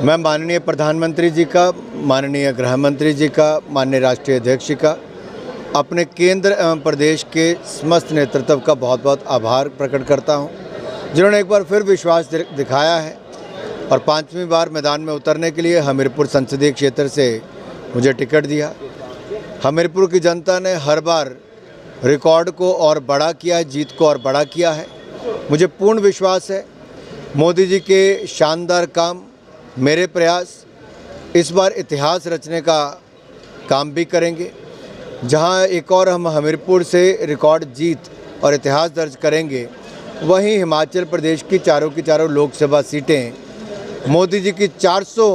मैं माननीय प्रधानमंत्री जी का, माननीय गृह मंत्री जी का, माननीय राष्ट्रीय अध्यक्ष जी का, अपने केंद्र एवं प्रदेश के समस्त नेतृत्व का बहुत बहुत आभार प्रकट करता हूं, जिन्होंने एक बार फिर विश्वास दिखाया है और पांचवी बार मैदान में उतरने के लिए हमीरपुर संसदीय क्षेत्र से मुझे टिकट दिया। हमीरपुर की जनता ने हर बार रिकॉर्ड को और बड़ा किया है, जीत को और बड़ा किया है। मुझे पूर्ण विश्वास है मोदी जी के शानदार काम, मेरे प्रयास इस बार इतिहास रचने का काम भी करेंगे। जहां एक और हम हमीरपुर से रिकॉर्ड जीत और इतिहास दर्ज करेंगे, वहीं हिमाचल प्रदेश की चारों लोकसभा सीटें मोदी जी की 400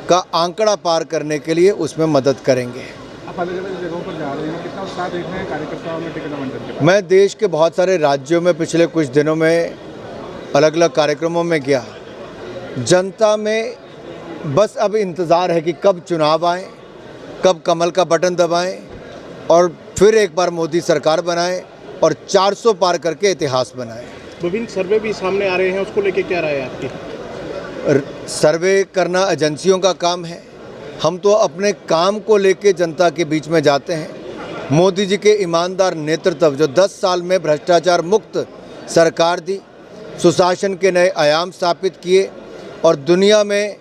का आंकड़ा पार करने के लिए उसमें मदद करेंगे। आप अलग-अलग जगहों पर जा रहे हैं, कितना उत्साह देख रहे हैं कार्यकर्ताओं में टिकट आवंटन के? मैं देश के बहुत सारे राज्यों में पिछले कुछ दिनों में अलग अलग कार्यक्रमों में गया। जनता में बस अब इंतज़ार है कि कब चुनाव आए, कब कमल का बटन दबाएं और फिर एक बार मोदी सरकार बनाएं और 400 पार करके इतिहास बनाएं। विभिन्न सर्वे भी सामने आ रहे हैं, उसको लेके क्या राय है आपकी? सर्वे करना एजेंसियों का काम है, हम तो अपने काम को लेके जनता के बीच में जाते हैं। मोदी जी के ईमानदार नेतृत्व, जो 10 साल में भ्रष्टाचार मुक्त सरकार दी, सुशासन के नए आयाम स्थापित किए और दुनिया में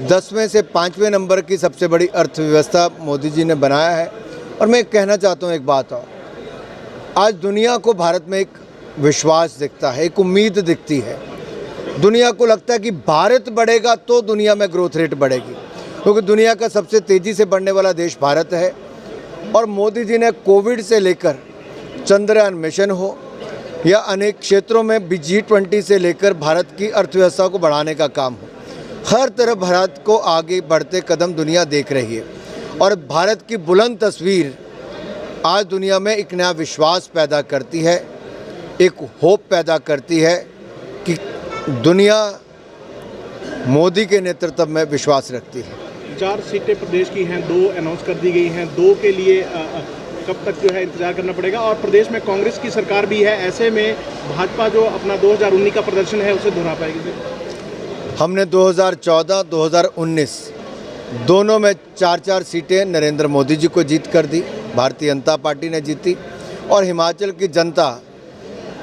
10वें से 5वें नंबर की सबसे बड़ी अर्थव्यवस्था मोदी जी ने बनाया है। और मैं कहना चाहता हूँ एक बात और, आज दुनिया को भारत में एक विश्वास दिखता है, एक उम्मीद दिखती है। दुनिया को लगता है कि भारत बढ़ेगा तो दुनिया में ग्रोथ रेट बढ़ेगी, क्योंकि दुनिया का सबसे तेज़ी से बढ़ने वाला देश भारत है। और मोदी जी ने कोविड से लेकर चंद्रयान मिशन हो या अनेक क्षेत्रों में G20 से लेकर भारत की अर्थव्यवस्था को बढ़ाने का काम हो, हर तरफ भारत को आगे बढ़ते कदम दुनिया देख रही है। और भारत की बुलंद तस्वीर आज दुनिया में एक नया विश्वास पैदा करती है, एक होप पैदा करती है कि दुनिया मोदी के नेतृत्व में विश्वास रखती है। 4 सीटें प्रदेश की हैं, 2 अनाउंस कर दी गई हैं, 2 के लिए कब तक जो है इंतजार करना पड़ेगा? और प्रदेश में कांग्रेस की सरकार भी है, ऐसे में भाजपा जो अपना 2019 का प्रदर्शन है उसे दोहरा पाएगी? हमने 2014, 2019 दोनों में 4-4 सीटें नरेंद्र मोदी जी को जीत कर दी, भारतीय जनता पार्टी ने जीती। और हिमाचल की जनता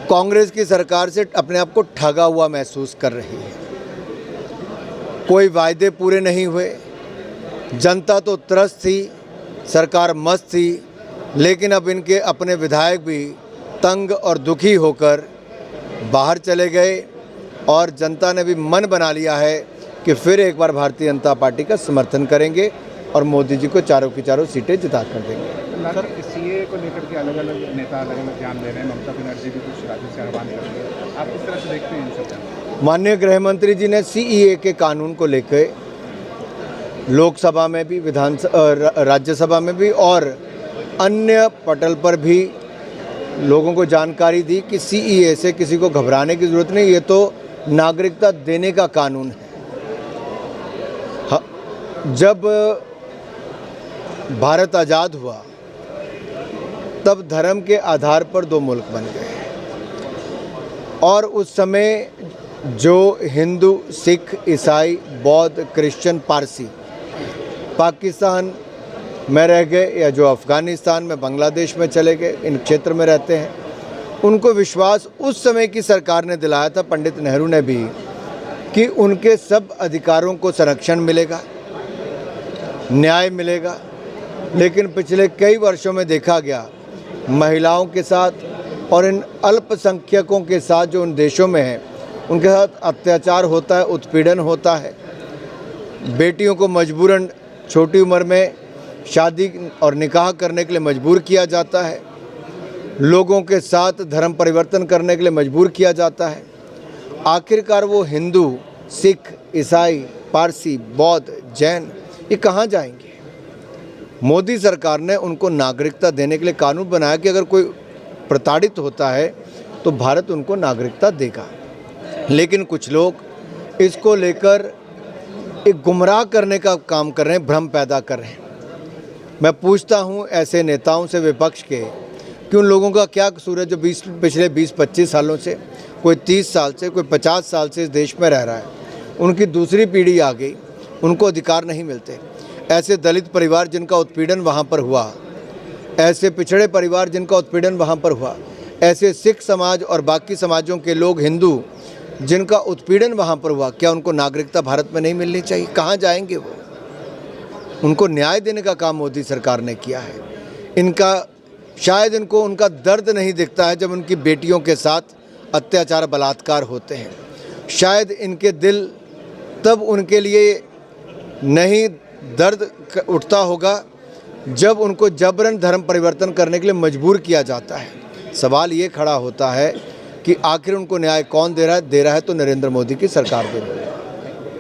कांग्रेस की सरकार से अपने आप को ठगा हुआ महसूस कर रही है। कोई वायदे पूरे नहीं हुए, जनता तो त्रस्त थी, सरकार मस्त थी, लेकिन अब इनके अपने विधायक भी तंग और दुखी होकर बाहर चले गए और जनता ने भी मन बना लिया है कि फिर एक बार भारतीय जनता पार्टी का समर्थन करेंगे और मोदी जी को चारों की चारों सीटें जिता कर देंगे। सर, सीए को लेकर के अलग अलग नेता अलग अलग ध्यान दे रहे हैं, ममता बनर्जी भी कुछ राज्यों से आह्वान कर रही है, आप किस तरह से देखते हैं इन सब? माननीय गृह मंत्री जी ने CEA के कानून को लेकर लोकसभा में भी, राज्यसभा में भी और अन्य पटल पर भी लोगों को जानकारी दी कि CEA से किसी को घबराने की ज़रूरत नहीं, ये तो नागरिकता देने का कानून है। जब भारत आज़ाद हुआ तब धर्म के आधार पर 2 मुल्क बन गए और उस समय जो हिंदू, सिख, ईसाई, बौद्ध, क्रिश्चियन, पारसी पाकिस्तान में रह गए या जो अफ़गानिस्तान में, बांग्लादेश में चले गए, इन क्षेत्र में रहते हैं, उनको विश्वास उस समय की सरकार ने दिलाया था, पंडित नेहरू ने भी, कि उनके सब अधिकारों को संरक्षण मिलेगा, न्याय मिलेगा। लेकिन पिछले कई वर्षों में देखा गया, महिलाओं के साथ और इन अल्पसंख्यकों के साथ जो उन देशों में हैं, उनके साथ अत्याचार होता है, उत्पीड़न होता है। बेटियों को मजबूरन छोटी उम्र में शादी और निकाह करने के लिए मजबूर किया जाता है, लोगों के साथ धर्म परिवर्तन करने के लिए मजबूर किया जाता है। आखिरकार वो हिंदू, सिख, ईसाई, पारसी, बौद्ध, जैन ये कहाँ जाएंगे? मोदी सरकार ने उनको नागरिकता देने के लिए कानून बनाया कि अगर कोई प्रताड़ित होता है तो भारत उनको नागरिकता देगा। लेकिन कुछ लोग इसको लेकर एक गुमराह करने का काम कर रहे हैं, भ्रम पैदा कर रहे हैं। मैं पूछता हूं ऐसे नेताओं से विपक्ष के कि उन लोगों का क्या कसूर है जो पिछले 20-25 सालों से, कोई 30 साल से, कोई 50 साल से इस देश में रह रहा है। उनकी दूसरी पीढ़ी आ गई, उनको अधिकार नहीं मिलते। ऐसे दलित परिवार जिनका उत्पीड़न वहाँ पर हुआ, ऐसे पिछड़े परिवार जिनका उत्पीड़न वहाँ पर हुआ, ऐसे सिख समाज और बाकी समाजों के लोग, हिंदू जिनका उत्पीड़न वहाँ पर हुआ, क्या उनको नागरिकता भारत में नहीं मिलनी चाहिए? कहाँ जाएंगे वो? उनको न्याय देने का काम मोदी सरकार ने किया है। इनका शायद इनको उनका दर्द नहीं दिखता है जब उनकी बेटियों के साथ अत्याचार बलात्कार होते हैं। शायद इनके दिल तब उनके लिए नहीं दर्द उठता होगा जब उनको जबरन धर्म परिवर्तन करने के लिए मजबूर किया जाता है। सवाल ये खड़ा होता है कि आखिर उनको न्याय कौन दे रहा है? दे रहा है तो नरेंद्र मोदी की सरकार दे रही है।